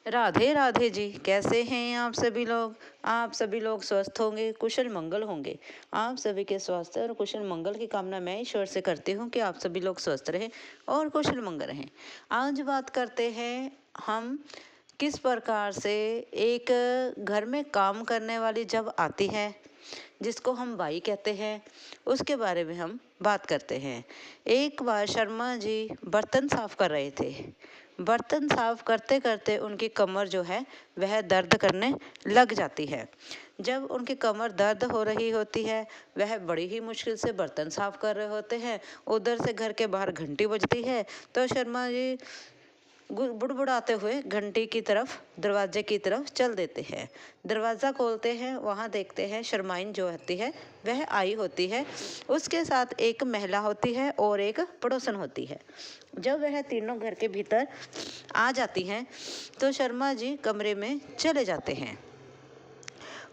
राधे राधे जी। कैसे हैं आप सभी लोग? आप सभी लोग स्वस्थ होंगे, कुशल मंगल होंगे। आप सभी के स्वास्थ्य और कुशल मंगल की कामना मैं ईश्वर से करती हूँ कि आप सभी लोग स्वस्थ रहें और कुशल मंगल रहें। आज बात करते हैं हम किस प्रकार से एक घर में काम करने वाली जब आती है, जिसको हम बाई कहते हैं, उसके बारे में हम बात करते हैं। एक बार शर्मा जी बर्तन साफ कर रहे थे। बर्तन साफ करते करते उनकी कमर जो है वह दर्द करने लग जाती है। जब उनकी कमर दर्द हो रही होती है, वह बड़ी ही मुश्किल से बर्तन साफ कर रहे होते हैं। उधर से घर के बाहर घंटी बजती है, तो शर्मा जी बुड़बुड़ाते हुए घंटी की तरफ, दरवाजे की तरफ चल देते हैं। दरवाज़ा खोलते हैं, वहाँ देखते हैं शर्माइन जो होती है वह आई होती है। उसके साथ एक महिला होती है और एक पड़ोसन होती है। जब वह तीनों घर के भीतर आ जाती हैं, तो शर्मा जी कमरे में चले जाते हैं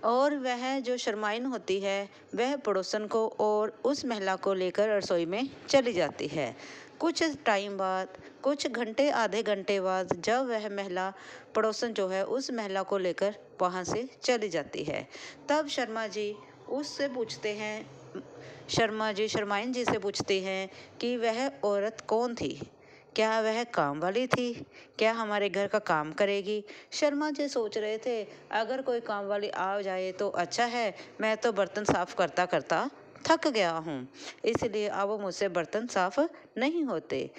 और वह जो शर्माइन होती है वह पड़ोसन को और उस महिला को लेकर रसोई में चली जाती है। कुछ टाइम बाद, कुछ घंटे आधे घंटे बाद, जब वह महिला पड़ोसन जो है उस महिला को लेकर वहाँ से चली जाती है, तब शर्मा जी उससे पूछते हैं, शर्मा जी शर्माइन जी से पूछते हैं कि वह औरत कौन थी? क्या वह काम वाली थी? क्या हमारे घर का काम करेगी? शर्मा जी सोच रहे थे, अगर कोई काम वाली आ जाए तो अच्छा है, मैं तो बर्तन साफ करता करता थक गया हूँ, इसलिए अब मुझसे बर्तन साफ नहीं होते।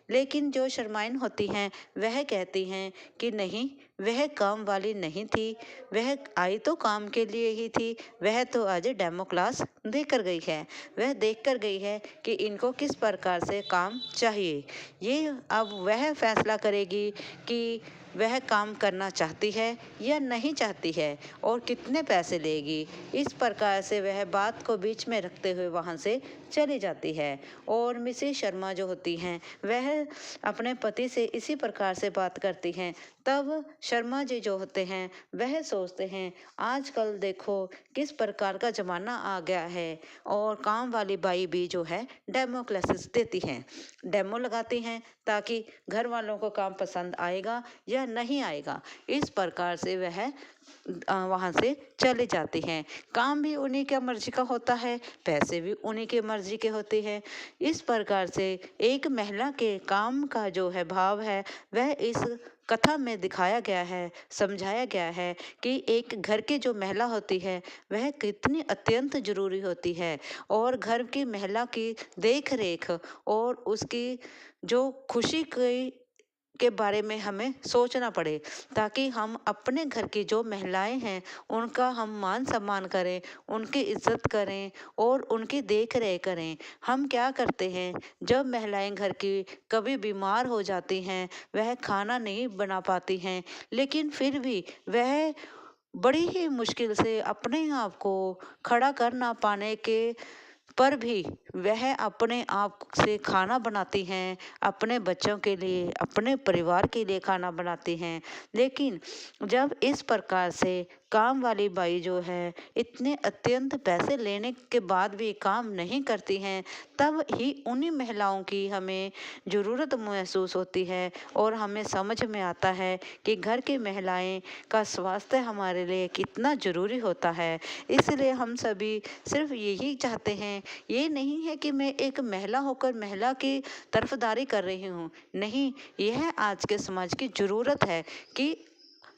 लेकिन जो शर्माइन होती हैं वह कहती हैं कि नहीं, वह काम वाली नहीं थी, वह आई तो काम के लिए ही थी। वह तो आज डेमो क्लास देकर गई है, वह देख कर गई है कि इनको किस प्रकार से काम चाहिए। ये अब वह फैसला करेगी कि वह काम करना चाहती है या नहीं चाहती है और कितने पैसे लेगी। इस प्रकार से वह बात को बीच में रखते हुए वहाँ से चली जाती है। और मिसेस शर्मा जो होती हैं वह अपने पति से इसी प्रकार से बात करती हैं। तब शर्मा जी जो होते हैं वह सोचते हैं, आजकल देखो किस प्रकार का ज़माना आ गया है और काम वाली बाई भी जो है डेमो क्लासेस देती हैं, डेमो लगाती हैं, ताकि घर वालों को काम पसंद आएगा या नहीं आएगा। इस प्रकार से वह वहाँ से चले जाते हैं। काम भी उन्हीं के मर्जी का होता है, पैसे भी उन्हीं के मर्जी के होते हैं। इस प्रकार से एक महिला के काम का जो है भाव है वह इस कथा में दिखाया गया है, समझाया गया है कि एक घर की जो महिला होती है वह कितनी अत्यंत जरूरी होती है और घर की महिला की देख रेख और उसकी जो खुशी की के बारे में हमें सोचना पड़े, ताकि हम अपने घर की जो महिलाएं हैं उनका हम मान सम्मान करें, उनकी इज्जत करें और उनकी देख रेख करें। हम क्या करते हैं, जब महिलाएं घर की कभी बीमार हो जाती हैं, वह खाना नहीं बना पाती हैं, लेकिन फिर भी वह बड़ी ही मुश्किल से अपने आप को खड़ा कर ना पाने के पर भी वह अपने आप से खाना बनाती हैं, अपने बच्चों के लिए, अपने परिवार के लिए खाना बनाती हैं। लेकिन जब इस प्रकार से काम वाली बाई जो है इतने अत्यंत पैसे लेने के बाद भी काम नहीं करती हैं, तब ही उन्हीं महिलाओं की हमें ज़रूरत महसूस होती है और हमें समझ में आता है कि घर की महिलाएं का स्वास्थ्य हमारे लिए कितना ज़रूरी होता है। इसलिए हम सभी सिर्फ यही चाहते हैं, ये नहीं है कि मैं एक महिला होकर महिला की तरफदारी कर रही हूँ, नहीं, यह आज के समाज की ज़रूरत है कि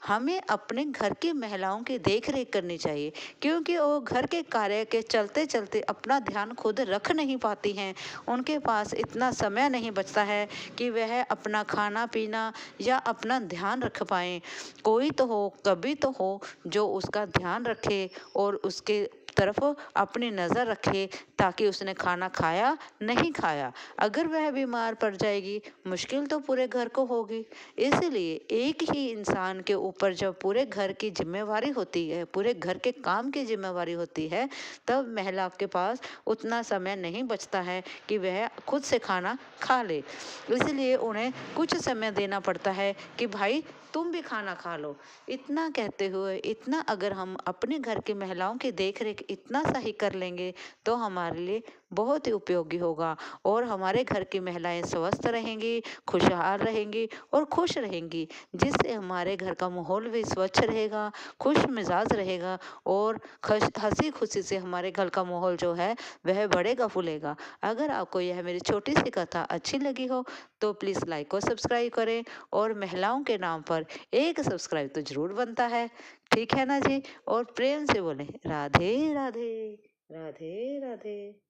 हमें अपने घर की महिलाओं की देख रेख करनी चाहिए, क्योंकि वो घर के कार्य के चलते चलते अपना ध्यान खुद रख नहीं पाती हैं। उनके पास इतना समय नहीं बचता है कि वह अपना खाना पीना या अपना ध्यान रख पाएँ। कोई तो हो, कभी तो हो, जो उसका ध्यान रखे और उसके तरफ अपनी नज़र रखे, ताकि उसने खाना खाया नहीं खाया। अगर वह बीमार पड़ जाएगी, मुश्किल तो पूरे घर को होगी। इसलिए एक ही इंसान के ऊपर जब पूरे घर की जिम्मेवारी होती है, पूरे घर के काम की जिम्मेवारी होती है, तब महिला के पास उतना समय नहीं बचता है कि वह खुद से खाना खा ले। इसलिए उन्हें कुछ समय देना पड़ता है कि भाई तुम भी खाना खा लो। इतना कहते हुए, इतना अगर हम अपने घर की महिलाओं की देख रेख इतना सा ही कर लेंगे तो हमारे लिए बहुत ही उपयोगी होगा और हमारे घर की महिलाएं स्वस्थ रहेंगी, खुशहाल रहेंगी और खुश रहेंगी, जिससे हमारे घर का माहौल भी स्वच्छ रहेगा, खुश मिजाज रहेगा और हंसी खुशी से हमारे घर का माहौल जो है वह बढ़ेगा फूलेगा। अगर आपको यह मेरी छोटी सी कथा अच्छी लगी हो तो प्लीज़ लाइक और सब्सक्राइब करें और महिलाओं के नाम पर एक सब्सक्राइब तो जरूर बनता है। ठीक है ना जी? और प्रेम से बोलें राधे राधे, राधे राधे।